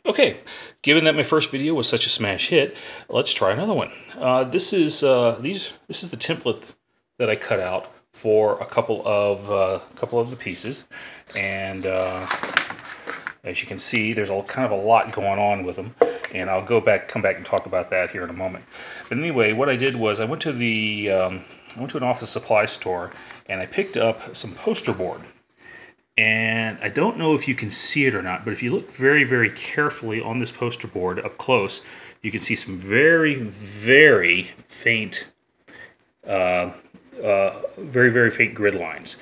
Okay, given that my first video was such a smash hit, let's try another one. This is the template that I cut out for a couple of the pieces, and as you can see, there's all kind of a lot going on with them, and I'll come back and talk about that here in a moment. But anyway, what I did was I went to an office supply store and I picked up some poster board. And I don't know if you can see it or not, but if you look very, very carefully on this poster board up close, you can see some very, very faint, very, very faint grid lines.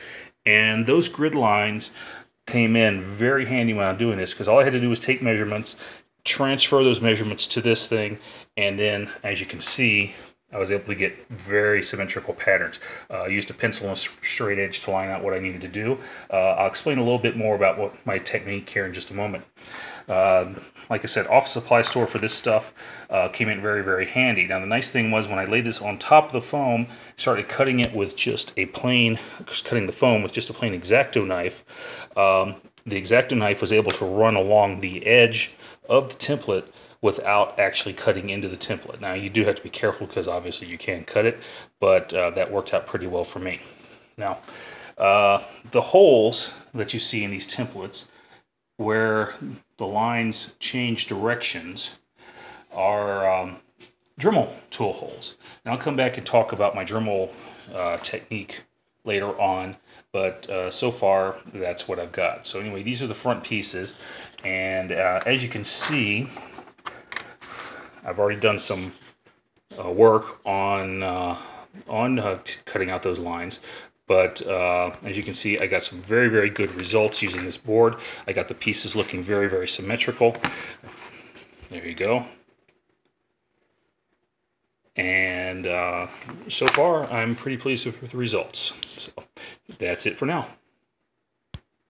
And those grid lines came in very handy when I'm doing this, because all I had to do was take measurements, transfer those measurements to this thing, and then, as you can see, I was able to get very symmetrical patterns. I used a pencil and a straight edge to line out what I needed to do. I'll explain a little bit more about what my technique here in just a moment. Like I said, office supply store for this stuff came in very, very handy. Now the nice thing was when I laid this on top of the foam, started cutting it with cutting the foam with just a plain X-Acto knife. The X-Acto knife was able to run along the edge of the template without actually cutting into the template. Now you do have to be careful because obviously you can cut it, but that worked out pretty well for me. Now, the holes that you see in these templates where the lines change directions are Dremel tool holes. And I'll come back and talk about my Dremel technique later on, but so far that's what I've got. So anyway, these are the front pieces, and as you can see, I've already done some work on cutting out those lines. But as you can see, I got some very, very good results using this board. I got the pieces looking very, very symmetrical. There you go. And so far, I'm pretty pleased with the results. So that's it for now.